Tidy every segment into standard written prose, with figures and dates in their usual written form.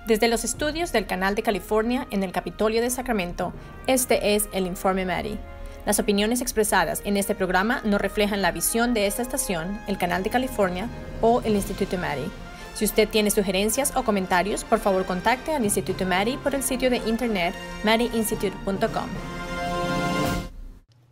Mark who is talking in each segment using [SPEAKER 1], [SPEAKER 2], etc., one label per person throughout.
[SPEAKER 1] Desde los estudios del Canal de California en el Capitolio de Sacramento, este es el Informe Maddie. Las opiniones expresadas en este programa no reflejan la visión de esta estación, el Canal de California o el Instituto Maddie. Si usted tiene sugerencias o comentarios, por favor contacte al Instituto Maddie por el sitio de internet maddieinstitute.com.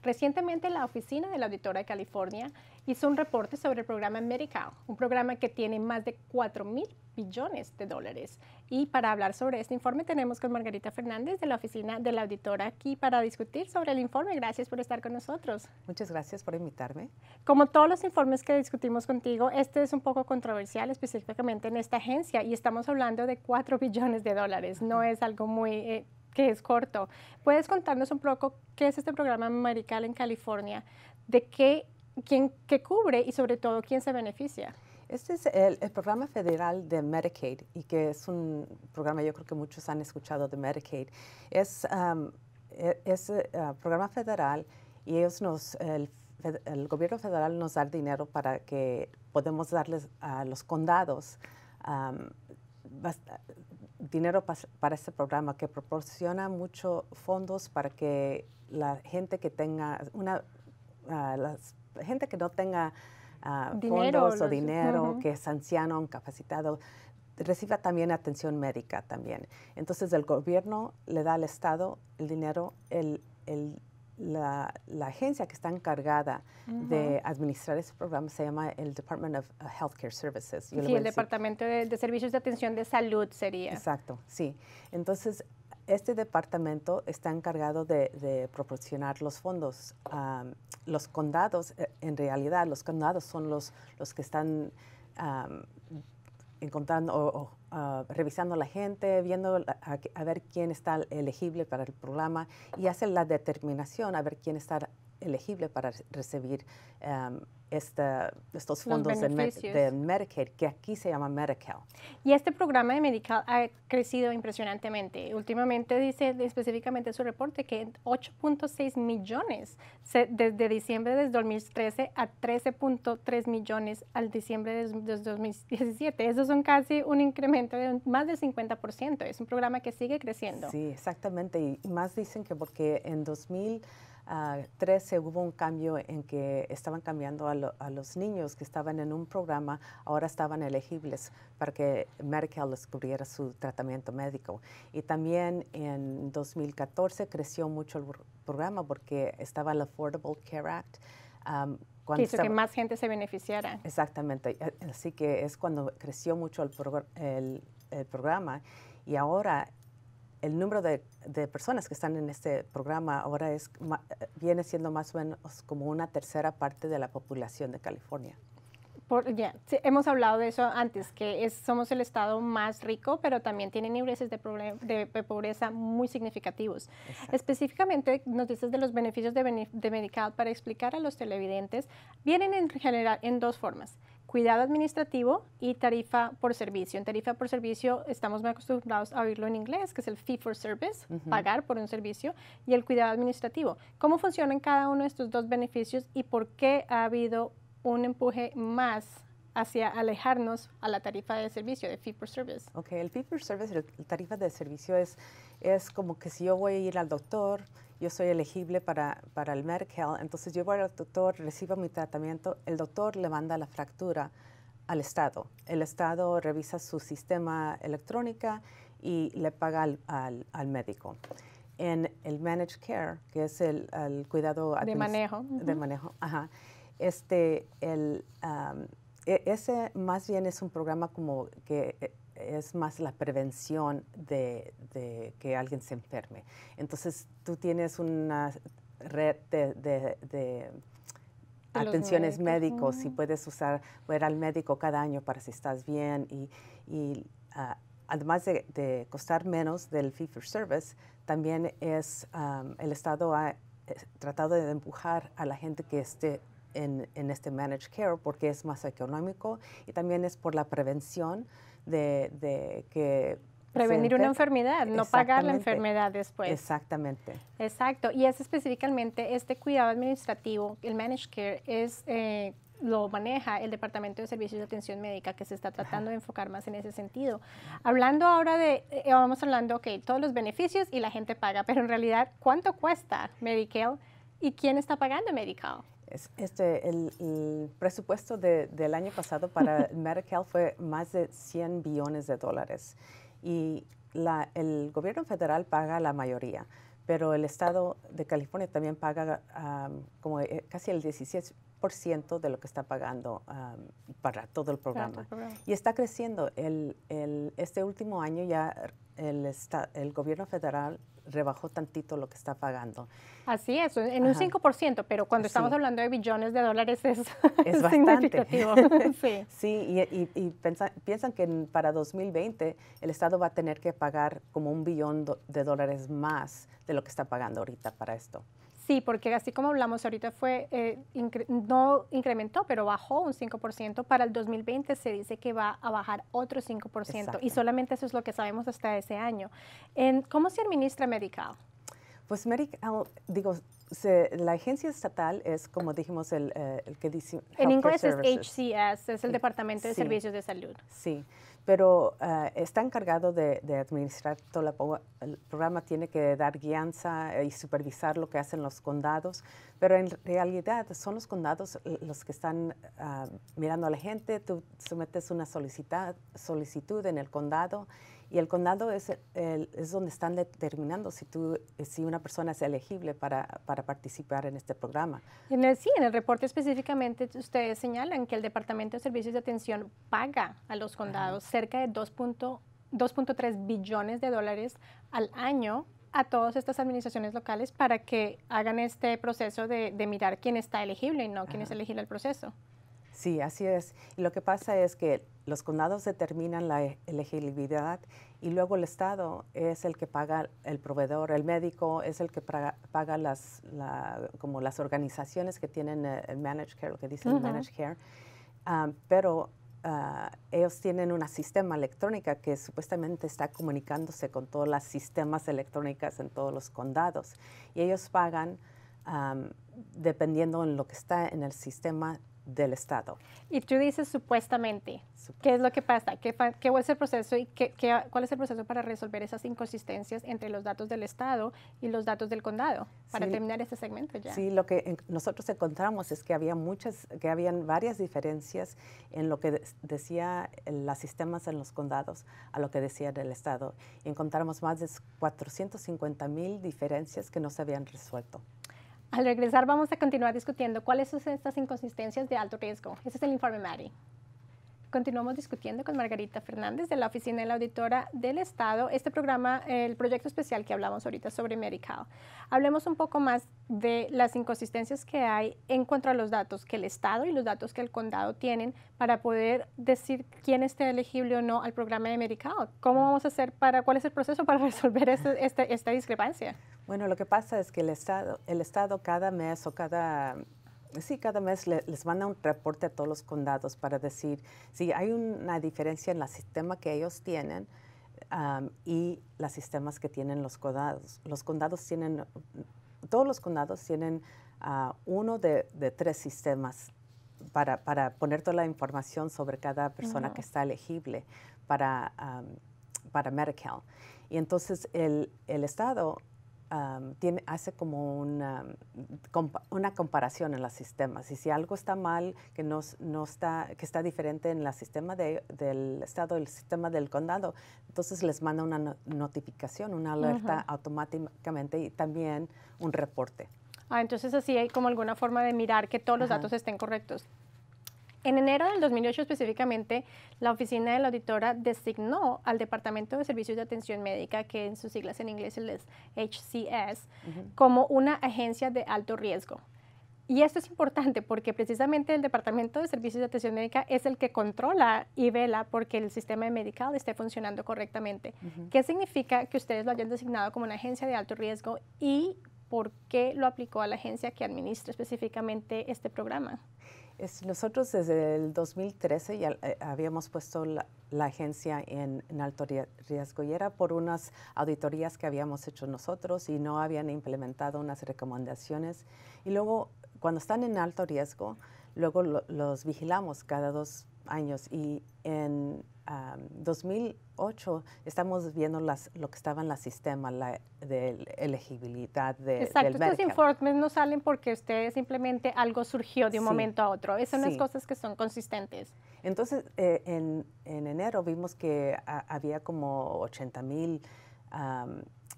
[SPEAKER 1] Recientemente, la Oficina de la Auditora de California hizo un reporte sobre el programa Medi-Cal, un programa que tiene más de 4.000 billones de dólares. Y para hablar sobre este informe tenemos con Margarita Fernández de la Oficina de la Auditora aquí para discutir sobre el informe. Gracias por estar con nosotros.
[SPEAKER 2] Muchas gracias por invitarme.
[SPEAKER 1] Como todos los informes que discutimos contigo, este es un poco controversial, específicamente en esta agencia, y estamos hablando de 4 billones de dólares. No es algo muy... que es corto. ¿Puedes contarnos un poco qué es este programa Medi-Cal en California? ¿De qué cubre y sobre todo quién se beneficia?
[SPEAKER 2] Este es el programa federal de Medicaid y que es un programa, yo creo que muchos han escuchado de Medicaid. Es programa federal y el gobierno federal nos da dinero para que podamos darles a los condados dinero para este programa que proporciona muchos fondos para que la gente que tenga la gente que no tenga fondos o dinero, que es anciano, incapacitado, reciba también atención médica también. Entonces el gobierno le da al Estado el dinero, la agencia que está encargada de administrar ese programa se llama el Department of Healthcare Services.
[SPEAKER 1] Sí, el Departamento de Servicios de Atención de Salud sería.
[SPEAKER 2] Exacto, sí. Entonces, este departamento está encargado de proporcionar los fondos. Los condados, en realidad, los condados son los que están encontrando o revisando a la gente, viendo a ver quién está elegible para el programa y hacen la determinación a ver quién está elegible para recibir estos fondos de Medicaid, que aquí se llama Medi-Cal.
[SPEAKER 1] Y este programa de Medi-Cal ha crecido impresionantemente. Últimamente dice específicamente su reporte que 8.6 millones desde diciembre de 2013 a 13.3 millones al diciembre de 2017. Esos son casi un incremento de más del 50%. Es un programa que sigue creciendo.
[SPEAKER 2] Sí, exactamente. Y más dicen que porque en 2013 hubo un cambio en que estaban cambiando a los niños que estaban en un programa, ahora estaban elegibles para que Medi-Cal les cubriera su tratamiento médico. Y también en 2014 creció mucho el programa porque estaba el Affordable Care Act.
[SPEAKER 1] Que hizo que más gente se beneficiara.
[SPEAKER 2] Exactamente. Así que es cuando creció mucho el programa y ahora el número de personas que están en este programa ahora viene siendo más o menos como una tercera parte de la población de California.
[SPEAKER 1] Sí, hemos hablado de eso antes, que somos el estado más rico, pero también tienen índices de pobreza muy significativos. Exacto. Específicamente, nos dices de los beneficios de Medi-Cal para explicar a los televidentes, vienen en general en dos formas. Cuidado administrativo y tarifa por servicio. En tarifa por servicio estamos muy acostumbrados a oírlo en inglés, que es el fee for service, pagar por un servicio, y el cuidado administrativo. ¿Cómo funcionan cada uno de estos dos beneficios y por qué ha habido un empuje más hacia alejarnos a la tarifa de servicio, de fee for service?
[SPEAKER 2] Ok, el fee for service, la tarifa de servicio es como que si yo voy a ir al doctor, yo soy elegible para el Medi-Cal, entonces yo voy al doctor, recibo mi tratamiento, el doctor le manda la factura al Estado. El Estado revisa su sistema electrónico y le paga al médico. En el Managed Care, que es el cuidado
[SPEAKER 1] de manejo.
[SPEAKER 2] De manejo, ajá. Ese más bien es un programa como que es más la prevención de que alguien se enferme. Entonces, tú tienes una red de atenciones médicos y puedes ir al médico cada año para si estás bien y además de costar menos del fee for service, también el Estado ha tratado de empujar a la gente que esté en este Managed Care porque es más económico y también es por la prevención de que
[SPEAKER 1] prevenir una enfermedad, no pagar la enfermedad después.
[SPEAKER 2] Exactamente.
[SPEAKER 1] Exacto. Y es específicamente este cuidado administrativo, el Managed Care, lo maneja el Departamento de Servicios de Atención Médica, que se está tratando de enfocar más en ese sentido. Hablando ahora vamos hablando, ok, todos los beneficios y la gente paga, pero en realidad, ¿cuánto cuesta Medi-Cal y quién está pagando Medi-Cal?
[SPEAKER 2] El presupuesto del año pasado para Medi-Cal fue más de $100 billones y el gobierno federal paga la mayoría, pero el estado de California también paga casi el 16% de lo que está pagando para todo el programa. Y está creciendo. Este último año ya el gobierno federal rebajó tantito lo que está pagando.
[SPEAKER 1] Así es, en un 5%, pero cuando estamos hablando de billones de dólares es
[SPEAKER 2] bastante
[SPEAKER 1] significativo. Sí,
[SPEAKER 2] sí, y piensan que para 2020 el Estado va a tener que pagar como $1 billón de dólares más de lo que está pagando ahorita para esto.
[SPEAKER 1] Sí, porque así como hablamos ahorita no incrementó, pero bajó un 5%. Para el 2020 se dice que va a bajar otro 5%. Exacto. Y solamente eso es lo que sabemos hasta ese año. ¿Cómo se administra Medi-Cal?
[SPEAKER 2] Pues Medi-Cal, la agencia estatal es, como dijimos, el que dice...
[SPEAKER 1] En inglés es HCS, es el Departamento de Servicios de Salud.
[SPEAKER 2] Sí, pero está encargado de administrar todo el programa, tiene que dar guianza y supervisar lo que hacen los condados, pero en realidad son los condados los que están mirando a la gente. Tú sometes una solicitud en el condado y el condado es donde están determinando si una persona es elegible para participar en este programa.
[SPEAKER 1] En el reporte específicamente ustedes señalan que el Departamento de Servicios de Atención paga a los condados cerca de 2.3 billones de dólares al año a todas estas administraciones locales para que hagan este proceso de mirar quién está elegible y no quién es elegible al proceso.
[SPEAKER 2] Sí, así es. Y lo que pasa es que los condados determinan la elegibilidad y luego el Estado es el que paga el proveedor, el médico es el que paga como las organizaciones que tienen el managed care, lo que dicen managed care, pero ellos tienen una sistema electrónica que supuestamente está comunicándose con todos los sistemas electrónicos en todos los condados y ellos pagan dependiendo en lo que está en el sistema del Estado.
[SPEAKER 1] Y tú dices supuestamente. ¿Qué es lo que pasa? ¿Qué es el proceso y cuál es el proceso para resolver esas inconsistencias entre los datos del Estado y los datos del condado? Para terminar este segmento ya.
[SPEAKER 2] Sí, lo que nosotros encontramos es que habían varias diferencias en lo que decía los sistemas en los condados a lo que decía el Estado. Y encontramos más de 450,000 diferencias que no se habían resuelto.
[SPEAKER 1] Al regresar vamos a continuar discutiendo cuáles son estas inconsistencias de alto riesgo. Ese es el informe Mari. Continuamos discutiendo con Margarita Fernández de la Oficina de la Auditora del Estado. Este programa, el proyecto especial que hablamos ahorita sobre Medi-Cal. Hablemos un poco más de las inconsistencias que hay en cuanto a los datos que el Estado y los datos que el condado tienen para poder decir quién esté elegible o no al programa de Medi-Cal. ¿Cómo vamos a hacer cuál es el proceso para resolver esta discrepancia?
[SPEAKER 2] Bueno, lo que pasa es que el Estado cada mes cada mes les manda un reporte a todos los condados para decir si hay una diferencia en el sistema que ellos tienen y los sistemas que tienen los condados. Todos los condados tienen uno de 3 sistemas para poner toda la información sobre cada persona que está elegible para Medi-Cal. Y entonces el Estado hace como una comparación en los sistemas y si algo está mal, que está diferente en el sistema del Estado y el sistema del condado, entonces les manda una notificación, una alerta automáticamente y también un reporte.
[SPEAKER 1] Entonces así hay como alguna forma de mirar que todos los datos estén correctos. En enero del 2008 específicamente, la Oficina de la Auditora designó al Departamento de Servicios de Atención Médica, que en sus siglas en inglés es HCS, como una agencia de alto riesgo. Y esto es importante porque precisamente el Departamento de Servicios de Atención Médica es el que controla y vela porque el sistema de Medi-Cal esté funcionando correctamente. ¿Qué significa que ustedes lo hayan designado como una agencia de alto riesgo y por qué lo aplicó a la agencia que administra específicamente este programa?
[SPEAKER 2] Nosotros desde el 2013 ya habíamos puesto la agencia en alto riesgo y era por unas auditorías que habíamos hecho nosotros y no habían implementado unas recomendaciones. Y luego, cuando están en alto riesgo, luego los vigilamos cada 2 años y en 2008 estamos viendo lo que estaba en el sistema de elegibilidad
[SPEAKER 1] Exacto,
[SPEAKER 2] del
[SPEAKER 1] estos
[SPEAKER 2] Medicare.
[SPEAKER 1] informes no salen porque ustedes simplemente algo surgió de un
[SPEAKER 2] Sí.
[SPEAKER 1] momento a otro. Son unas
[SPEAKER 2] Sí.
[SPEAKER 1] cosas que son consistentes.
[SPEAKER 2] Entonces, en enero vimos que había como 80,000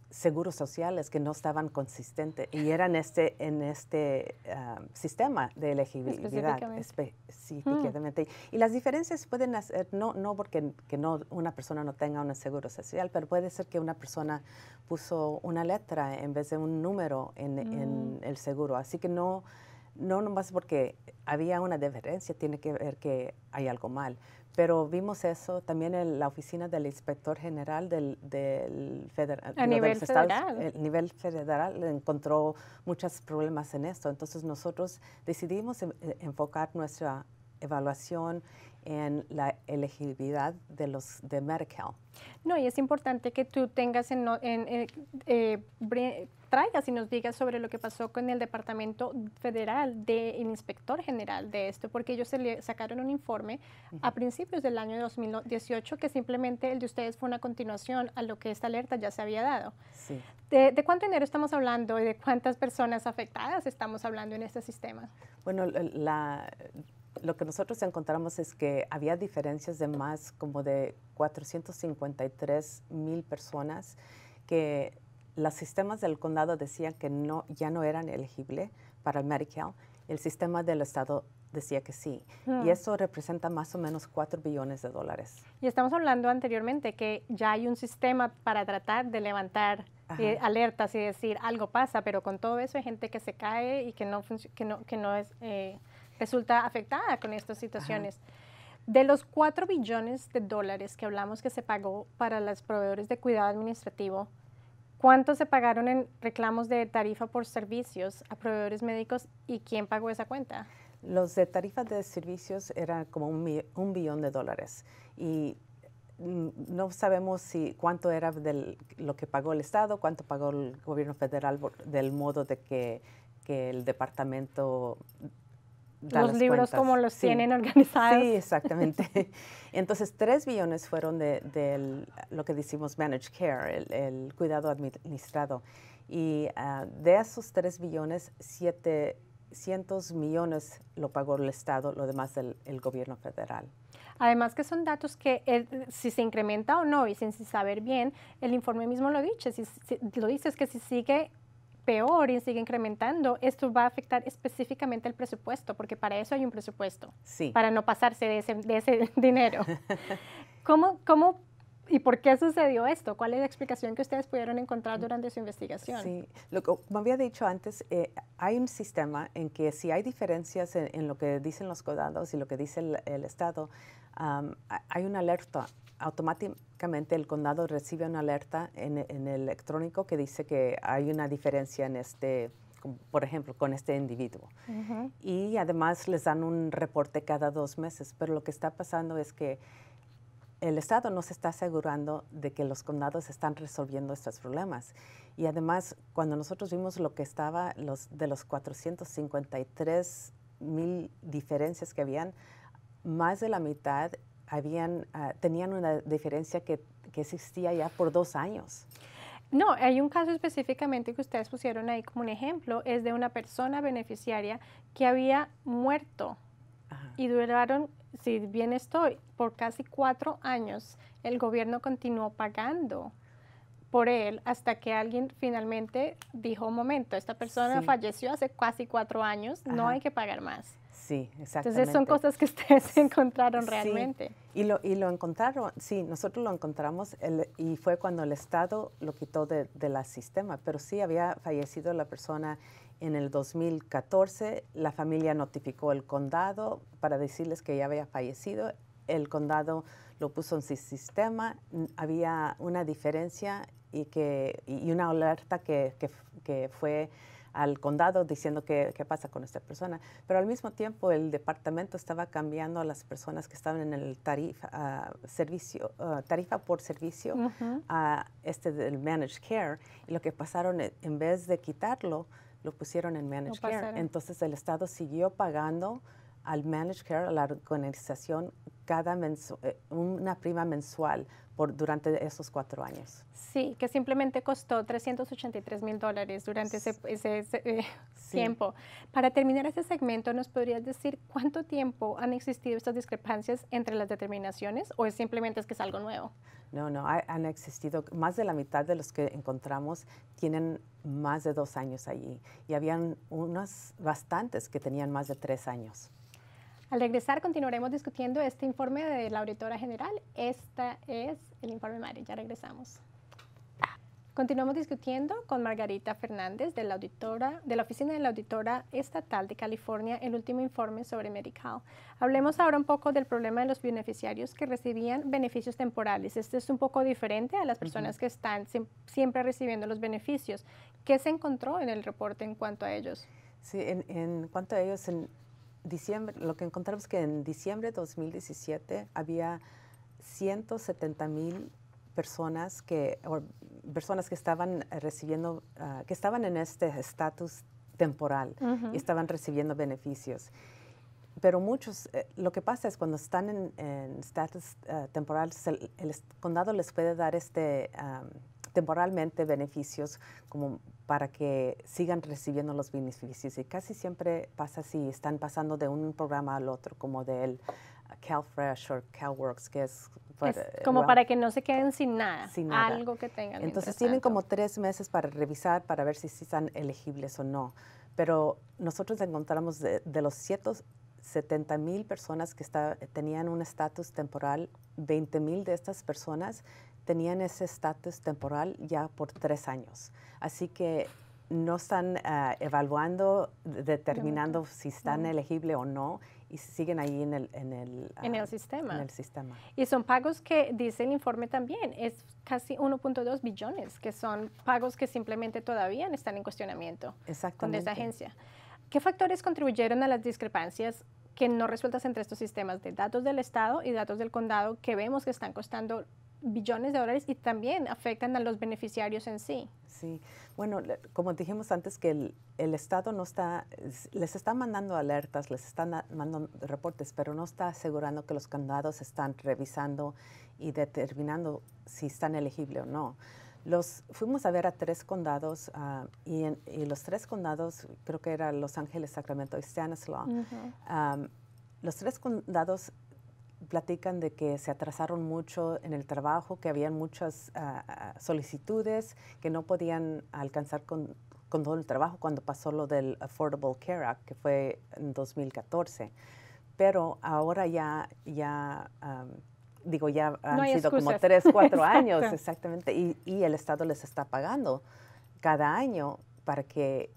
[SPEAKER 2] seguros sociales que no estaban consistentes y eran en este sistema de elegibilidad específicamente. Y las diferencias pueden hacer, no porque una persona no tenga un seguro social, pero puede ser que una persona puso una letra en vez de un número en el seguro. Así que no nomás porque había una diferencia, tiene que ver que hay algo mal. Pero vimos eso también en la oficina del inspector general del federal.
[SPEAKER 1] A nivel federal.
[SPEAKER 2] El nivel federal encontró muchos problemas en esto. Entonces nosotros decidimos enfocar nuestra evaluación en la elegibilidad de Medi-Cal.
[SPEAKER 1] No, y es importante que tú tengas traigas y nos digas sobre lo que pasó con el Departamento Federal del Inspector General de esto, porque ellos sacaron un informe a principios del año 2018 que simplemente el de ustedes fue una continuación a lo que esta alerta ya se había dado.
[SPEAKER 2] Sí.
[SPEAKER 1] ¿De cuánto dinero estamos hablando y de cuántas personas afectadas estamos hablando en este sistema?
[SPEAKER 2] Bueno, lo que nosotros encontramos es que había diferencias de más como de 453,000 personas que los sistemas del condado decían que ya no eran elegibles para el Medi-Cal. El sistema del estado decía que sí. Y eso representa más o menos $4 billones. Y
[SPEAKER 1] estamos hablando anteriormente que ya hay un sistema para tratar de levantar alertas y decir algo pasa, pero con todo eso hay gente que se cae y que no resulta afectada con estas situaciones. De los $4 billones que hablamos que se pagó para los proveedores de cuidado administrativo, ¿cuánto se pagaron en reclamos de tarifa por servicios a proveedores médicos y quién pagó esa cuenta?
[SPEAKER 2] Los de tarifas de servicios eran como $1 billón. Y no sabemos cuánto era lo que pagó el Estado, cuánto pagó el gobierno federal del modo de que el departamento
[SPEAKER 1] los libros cuentas. Como los tienen organizados.
[SPEAKER 2] Sí, exactamente. Entonces, 3 billones fueron de lo que decimos managed care, el cuidado administrado. Y de esos 3 billones, 700 millones lo pagó el Estado, lo demás el gobierno federal.
[SPEAKER 1] Además que son datos que si se incrementa o no y sin saber bien, el informe mismo lo dice, lo dice es que si sigue peor y sigue incrementando, esto va a afectar específicamente el presupuesto, porque para eso hay un presupuesto, para no pasarse de ese dinero. ¿Cómo y por qué sucedió esto? ¿Cuál es la explicación que ustedes pudieron encontrar durante su investigación?
[SPEAKER 2] Sí, como había dicho antes, hay un sistema en que si hay diferencias en lo que dicen los condados y lo que dice el Estado, hay una alerta. Automáticamente el condado recibe una alerta en el electrónico que dice que hay una diferencia en por ejemplo, con este individuo. Y además les dan un reporte cada 2 meses. Pero lo que está pasando es que el Estado no se está asegurando de que los condados están resolviendo estos problemas. Y además, cuando nosotros vimos lo que estaba, de los 453,000 diferencias que habían, más de la mitad tenían una diferencia que existía ya por 2 años.
[SPEAKER 1] No, hay un caso específicamente que ustedes pusieron ahí como un ejemplo, es de una persona beneficiaria que había muerto y duraron, si bien estoy, por casi 4 años, el gobierno continuó pagando por él hasta que alguien finalmente dijo, un momento, esta persona falleció hace casi 4 años, no hay que pagar más.
[SPEAKER 2] Sí, exactamente.
[SPEAKER 1] Entonces son cosas que ustedes encontraron realmente.
[SPEAKER 2] Y lo encontraron, sí, nosotros lo encontramos y fue cuando el Estado lo quitó del sistema, pero sí había fallecido la persona en el 2014, la familia notificó al condado para decirles que ya había fallecido, el condado lo puso en su sistema, había una diferencia y una alerta que fue al condado diciendo qué pasa con esta persona. Pero al mismo tiempo el departamento estaba cambiando a las personas que estaban en el tarifa por servicio a del managed care. Y lo que pasaron, en vez de quitarlo, lo pusieron en managed care. Entonces el Estado siguió pagando al Managed Care, a la organización, una prima mensual durante esos 4 años.
[SPEAKER 1] Sí, que simplemente costó $383,000 durante
[SPEAKER 2] Sí.
[SPEAKER 1] ese tiempo. Para terminar este segmento, ¿nos podrías decir cuánto tiempo han existido estas discrepancias entre las determinaciones o simplemente es que es algo nuevo?
[SPEAKER 2] No, han existido, más de la mitad de los que encontramos tienen más de 2 años allí y habían unos bastantes que tenían más de 3 años.
[SPEAKER 1] Al regresar continuaremos discutiendo este informe de la auditora general. Este es el informe Mari. Ya regresamos. Continuamos discutiendo con Margarita Fernández de la Oficina de la Auditora Estatal de California el último informe sobre Medi-Cal. Hablemos ahora un poco del problema de los beneficiarios que recibían beneficios temporales. Este es un poco diferente a las personas que están siempre recibiendo los beneficios. ¿Qué se encontró en el reporte en cuanto a ellos?
[SPEAKER 2] Sí, en cuanto a ellos, en diciembre, lo que encontramos es que en diciembre de 2017 había 170,000 personas que estaban recibiendo, que estaban en este estatus temporal y estaban recibiendo beneficios. Pero muchos, lo que pasa es cuando están en estatus temporal, el condado les puede dar temporalmente beneficios como para que sigan recibiendo los beneficios. Y casi siempre pasa así, están pasando de un programa al otro, como del CalFresh o CalWorks, que es
[SPEAKER 1] como para que no se queden sin nada,
[SPEAKER 2] nada.
[SPEAKER 1] Algo que tengan.
[SPEAKER 2] Entonces tienen como 3 meses para revisar, para ver si están elegibles o no. Pero nosotros encontramos de los 170,000 personas que tenían un estatus temporal, 20,000 de estas personas tenían ese estatus temporal ya por 3 años. Así que no están evaluando, determinando si están elegibles o no, y siguen ahí en el sistema.
[SPEAKER 1] Y son pagos que, dice el informe también, es casi 1.2 billones, que son pagos que simplemente todavía están en cuestionamiento con esta agencia. ¿Qué factores contribuyeron a las discrepancias que no resueltas entre estos sistemas de datos del Estado y datos del condado que vemos que están costando billones de dólares y también afectan a los beneficiarios en sí?
[SPEAKER 2] Sí, bueno, como dijimos antes, que el Estado les está mandando alertas, les están mandando reportes, pero no está asegurando que los condados están revisando y determinando si están elegibles o no. Fuimos a ver a 3 condados y los 3 condados, creo que eran Los Ángeles, Sacramento y Stanislaus, los 3 condados platican de que se atrasaron mucho en el trabajo, que habían muchas solicitudes, que no podían alcanzar con todo el trabajo cuando pasó lo del Affordable Care Act, que fue en 2014. Pero ahora ya han sido como 3, 4 años, exactamente, y el Estado les está pagando cada año para que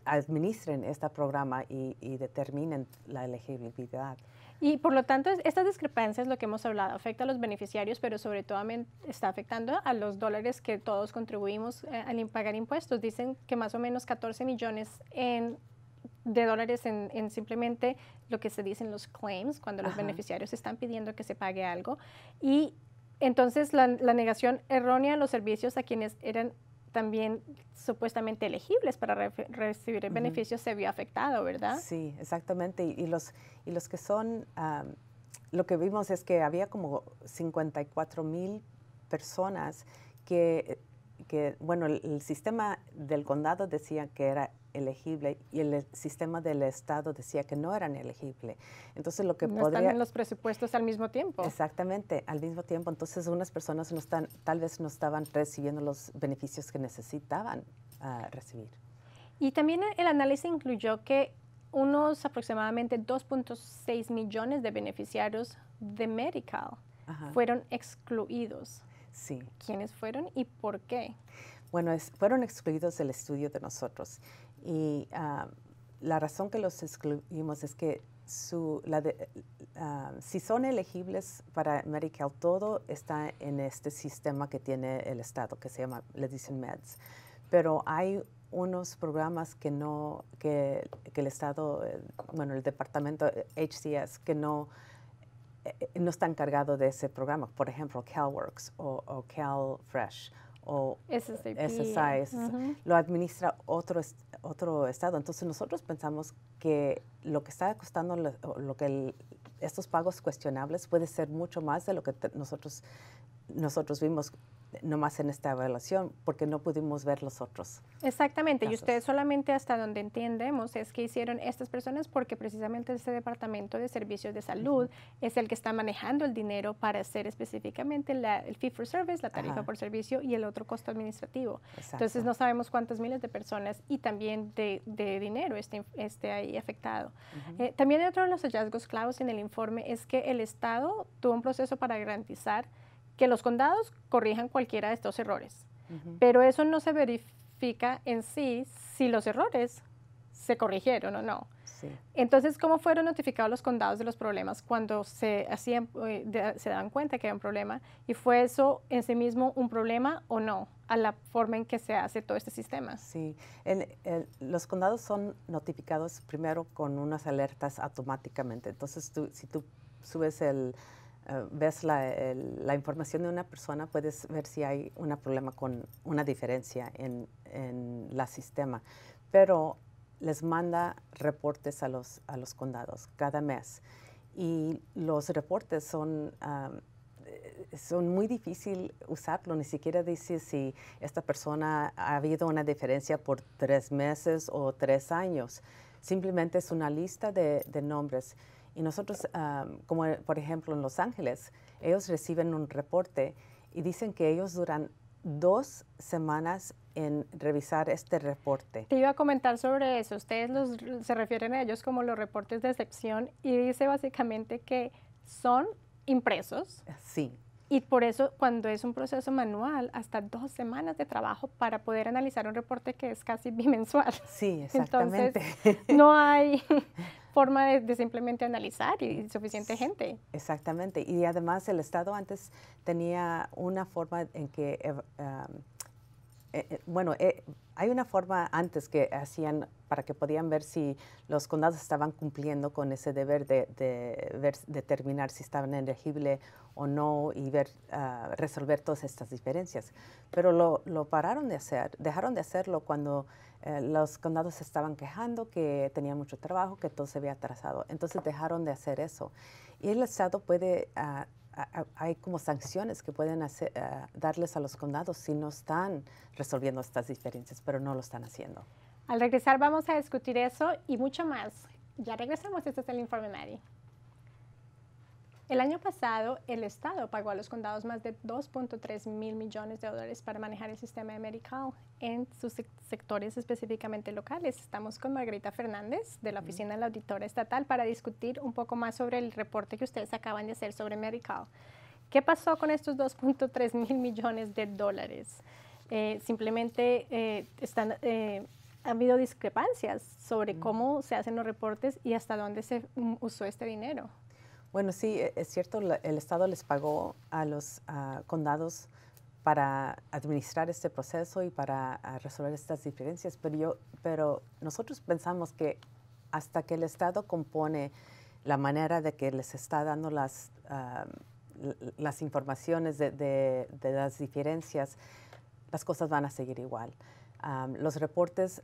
[SPEAKER 2] administren este programa y determinen la elegibilidad.
[SPEAKER 1] Y por lo tanto, estas discrepancias, lo que hemos hablado, afecta a los beneficiarios, pero sobre todo está afectando a los dólares que todos contribuimos al pagar impuestos. Dicen que más o menos 14 millones de dólares en simplemente lo que se dicen los claims, cuando los beneficiarios están pidiendo que se pague algo. Y entonces la negación errónea de los servicios a quienes eran también supuestamente elegibles para recibir el beneficio se vio afectado, ¿verdad?
[SPEAKER 2] Sí, exactamente. Y los que son, lo que vimos es que había como 54,000 personas que bueno, el sistema del condado decía que era elegible y el sistema del estado decía que no eran elegibles. Entonces lo que
[SPEAKER 1] no están en los presupuestos al mismo tiempo.
[SPEAKER 2] Exactamente, al mismo tiempo. Entonces unas personas tal vez no estaban recibiendo los beneficios que necesitaban recibir.
[SPEAKER 1] Y también el análisis incluyó que unos aproximadamente 2.6 millones de beneficiarios de Medi-Cal fueron excluidos.
[SPEAKER 2] Sí.
[SPEAKER 1] ¿Quiénes fueron y por qué?
[SPEAKER 2] Bueno, fueron excluidos del estudio de nosotros. Y la razón que los excluimos es que si son elegibles para Medi-Cal, todo está en este sistema que tiene el Estado, que se llama, le dicen MEDS. Pero hay unos programas que el Estado, bueno, el departamento HCS, que no está encargado de ese programa. Por ejemplo, CalWorks o CalFresh o
[SPEAKER 1] SSIP.
[SPEAKER 2] lo administra otro estado. Entonces nosotros pensamos que lo que está costando, estos pagos cuestionables puede ser mucho más de lo que nosotros vimos nomás en esta evaluación, porque no pudimos ver los otros.
[SPEAKER 1] Exactamente,
[SPEAKER 2] casos.
[SPEAKER 1] y ustedes solamente hasta donde entendemos es que hicieron estas personas porque precisamente ese Departamento de Servicios de Salud es el que está manejando el dinero para hacer específicamente el fee for service, la tarifa por servicio y el otro costo administrativo.
[SPEAKER 2] Exacto.
[SPEAKER 1] Entonces no sabemos cuántas miles de personas y también de dinero esté ahí afectado. También otro de los hallazgos claves en el informe es que el Estado tuvo un proceso para garantizar que los condados corrijan cualquiera de estos errores, pero eso no se verifica en sí si los errores se corrigieron o no.
[SPEAKER 2] Sí.
[SPEAKER 1] Entonces, ¿cómo fueron notificados los condados de los problemas cuando se dan cuenta que hay un problema? ¿Y fue eso en sí mismo un problema o no a la forma en que se hace todo este sistema?
[SPEAKER 2] Sí, los condados son notificados primero con unas alertas automáticamente. Entonces, si tú subes ves la información de una persona, puedes ver si hay un problema con una diferencia en el sistema. Pero les manda reportes a los condados cada mes. Y los reportes son muy difícil usarlo, ni siquiera dice si esta persona ha habido una diferencia por 3 meses o 3 años. Simplemente es una lista de nombres. Y nosotros, como por ejemplo en Los Ángeles, ellos reciben un reporte y dicen que ellos duran 2 semanas en revisar este reporte.
[SPEAKER 1] Te iba a comentar sobre eso. Ustedes se refieren a ellos como los reportes de excepción y dice básicamente que son impresos.
[SPEAKER 2] Sí.
[SPEAKER 1] Y por eso, cuando es un proceso manual, hasta 2 semanas de trabajo para poder analizar un reporte que es casi bimensual.
[SPEAKER 2] Sí, exactamente.
[SPEAKER 1] Entonces, no hay forma de simplemente analizar y suficiente gente.
[SPEAKER 2] Exactamente. Y además el Estado antes tenía una forma en que, hay una forma antes que hacían para que podían ver si los condados estaban cumpliendo con ese deber de determinar si estaban elegibles o no y resolver todas estas diferencias. Pero lo pararon de hacer, dejaron de hacerlo cuando los condados se estaban quejando que tenían mucho trabajo, que todo se había atrasado. Entonces dejaron de hacer eso. Y el Estado puede, hay como sanciones que pueden darles a los condados si no están resolviendo estas diferencias, pero no lo están haciendo.
[SPEAKER 1] Al regresar vamos a discutir eso y mucho más. Ya regresamos, este es el informe Maddie. El año pasado, el Estado pagó a los condados más de 2.3 mil millones de dólares para manejar el sistema de Medi-Cal en sus sectores específicamente locales. Estamos con Margarita Fernández, de la Oficina de la Auditora Estatal, para discutir un poco más sobre el reporte que ustedes acaban de hacer sobre Medi-Cal. ¿Qué pasó con estos 2.3 mil millones de dólares? Simplemente ha habido discrepancias sobre cómo se hacen los reportes y hasta dónde se usó este dinero.
[SPEAKER 2] Bueno, sí, es cierto, el Estado les pagó a los condados para administrar este proceso y para resolver estas diferencias, pero nosotros pensamos que hasta que el Estado compone la manera de que les está dando las informaciones de las diferencias, las cosas van a seguir igual. Los reportes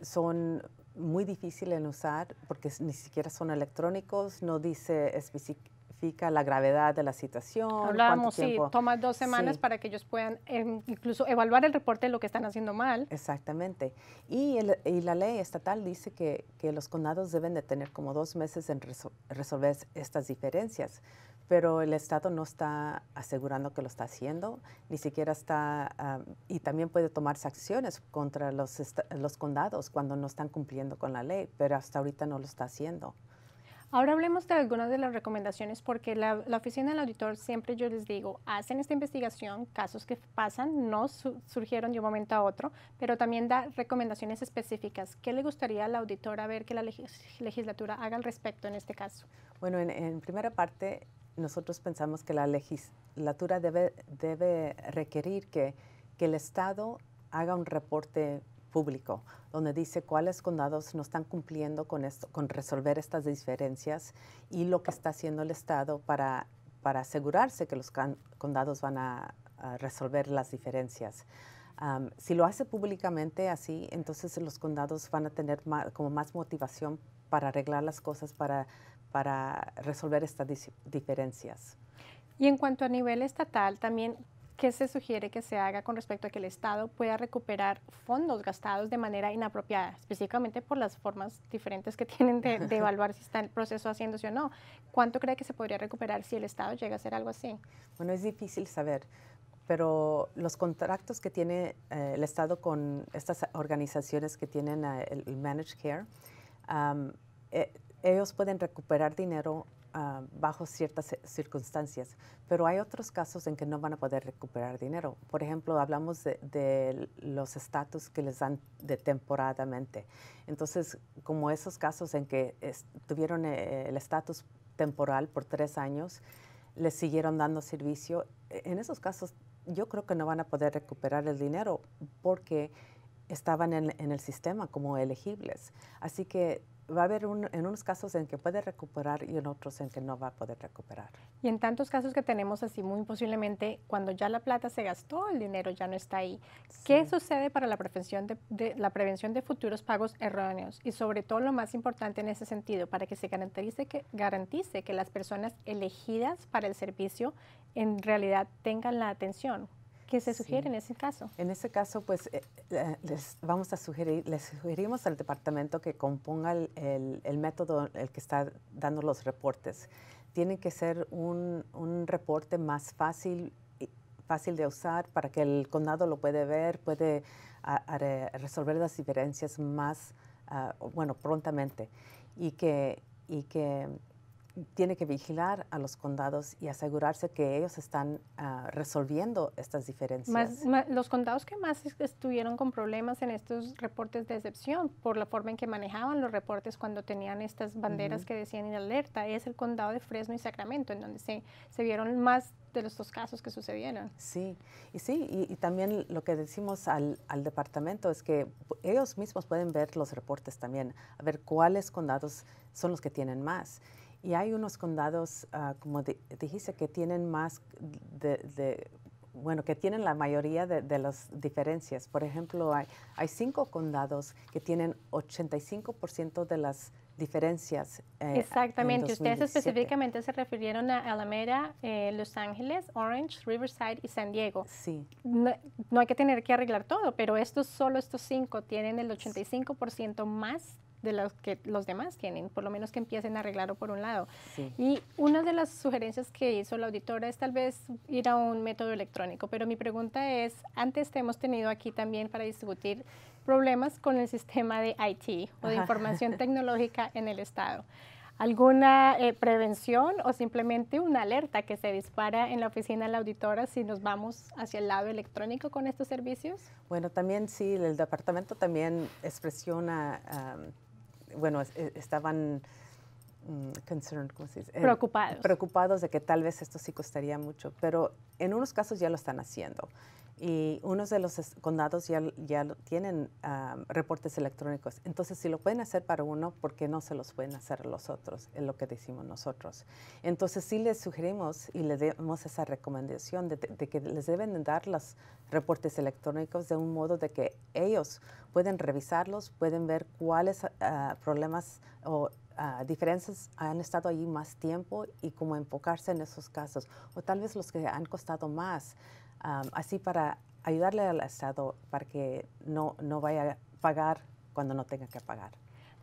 [SPEAKER 2] son muy difícil en usar porque ni siquiera son electrónicos, no especifica la gravedad de la situación.
[SPEAKER 1] Hablábamos, sí, toma 2 semanas para que ellos puedan incluso evaluar el reporte de lo que están haciendo mal.
[SPEAKER 2] Exactamente. Y la ley estatal dice que los condados deben de tener como 2 meses en resolver estas diferencias, pero el Estado no está asegurando que lo está haciendo, ni siquiera está, y también puede tomarse acciones contra los condados cuando no están cumpliendo con la ley, pero hasta ahorita no lo está haciendo.
[SPEAKER 1] Ahora hablemos de algunas de las recomendaciones, porque la Oficina del Auditor, siempre yo les digo, hacen esta investigación, casos que pasan, no surgieron de un momento a otro, pero también da recomendaciones específicas. ¿Qué le gustaría a la auditora ver que la legislatura haga al respecto en este caso?
[SPEAKER 2] Bueno, en primera parte, nosotros pensamos que la legislatura debe requerir que el Estado haga un reporte público donde dice cuáles condados no están cumpliendo con resolver estas diferencias y lo que está haciendo el Estado para asegurarse que los condados van a resolver las diferencias. Si lo hace públicamente así, entonces los condados van a tener como más motivación para arreglar las cosas, para resolver estas diferencias.
[SPEAKER 1] Y en cuanto a nivel estatal, también, ¿qué se sugiere que se haga con respecto a que el Estado pueda recuperar fondos gastados de manera inapropiada, específicamente por las formas diferentes que tienen de evaluar si está el proceso haciéndose o no? ¿Cuánto cree que se podría recuperar si el Estado llega a hacer algo así?
[SPEAKER 2] Bueno, es difícil saber, pero los contratos que tiene el Estado con estas organizaciones que tienen el Managed Care, ellos pueden recuperar dinero bajo ciertas circunstancias, pero hay otros casos en que no van a poder recuperar dinero. Por ejemplo, hablamos de los estatus que les dan de temporadamente. Entonces, como esos casos en que tuvieron el estatus temporal por 3 años, les siguieron dando servicio, en esos casos yo creo que no van a poder recuperar el dinero porque estaban en el sistema como elegibles. Así que va a haber en unos casos en que puede recuperar y en otros en que no va a poder recuperar.
[SPEAKER 1] Y en tantos casos que tenemos así, muy posiblemente, cuando ya la plata se gastó, el dinero ya no está ahí. Sí. ¿Qué sucede para la prevención de futuros pagos erróneos? Y sobre todo, lo más importante en ese sentido, para que se garantice que las personas elegidas para el servicio en realidad tengan la atención. ¿Qué se sugiere en ese caso?
[SPEAKER 2] En ese caso, pues, les sugerimos al departamento que componga el método el que está dando los reportes. Tiene que ser un reporte más fácil de usar para que el condado lo puede ver, puede resolver las diferencias más, prontamente. Y que tiene que vigilar a los condados y asegurarse que ellos están resolviendo estas diferencias.
[SPEAKER 1] Los condados que más estuvieron con problemas en estos reportes de excepción por la forma en que manejaban los reportes cuando tenían estas banderas que decían en alerta es el condado de Fresno y Sacramento, en donde se vieron más de los 2 casos que sucedieron.
[SPEAKER 2] Sí, y también lo que decimos al departamento es que ellos mismos pueden ver los reportes también, a ver cuáles condados son los que tienen más. Y hay unos condados, como dijiste, que tienen más que tienen la mayoría de las diferencias. Por ejemplo, hay 5 condados que tienen 85% de las diferencias.
[SPEAKER 1] Exactamente. Ustedes específicamente se refirieron a Alameda, Los Ángeles, Orange, Riverside y San Diego.
[SPEAKER 2] Sí.
[SPEAKER 1] No hay que tener que arreglar todo, pero solo estos 5 tienen el 85% más de los que los demás tienen, por lo menos que empiecen a arreglarlo por un lado.
[SPEAKER 2] Sí.
[SPEAKER 1] Y una de las sugerencias que hizo la auditora es tal vez ir a un método electrónico, pero mi pregunta es, antes hemos tenido aquí también para discutir problemas con el sistema de IT o de información tecnológica en el Estado. ¿Alguna prevención o simplemente una alerta que se dispara en la oficina de la auditora si nos vamos hacia el lado electrónico con estos servicios?
[SPEAKER 2] Bueno, también sí, el departamento también expresiona, estaban concerned, ¿cómo se dice? Preocupados de que tal vez esto sí costaría mucho, pero en unos casos ya lo están haciendo. Y unos de los condados ya tienen reportes electrónicos. Entonces, si lo pueden hacer para uno, ¿por qué no se los pueden hacer a los otros? Es lo que decimos nosotros. Entonces, sí les sugerimos y les damos esa recomendación de que les deben dar los reportes electrónicos de un modo de que ellos pueden revisarlos, pueden ver cuáles problemas o diferencias han estado allí más tiempo y cómo enfocarse en esos casos. O tal vez los que han costado más. Así para ayudarle al Estado para que no vaya a pagar cuando no tenga que pagar.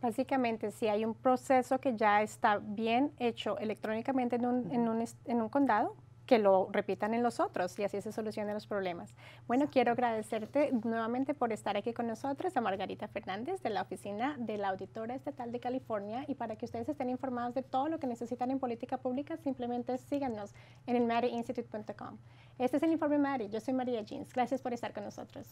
[SPEAKER 1] Básicamente, si hay un proceso que ya está bien hecho electrónicamente en un condado, que lo repitan en los otros y así se solucionan los problemas. Bueno, quiero agradecerte nuevamente por estar aquí con nosotros, a Margarita Fernández de la Oficina de la Auditora Estatal de California, y para que ustedes estén informados de todo lo que necesitan en política pública, simplemente síganos en el MADI Institute.com. Este es el Informe MADI. Yo soy María Jeans. Gracias por estar con nosotros.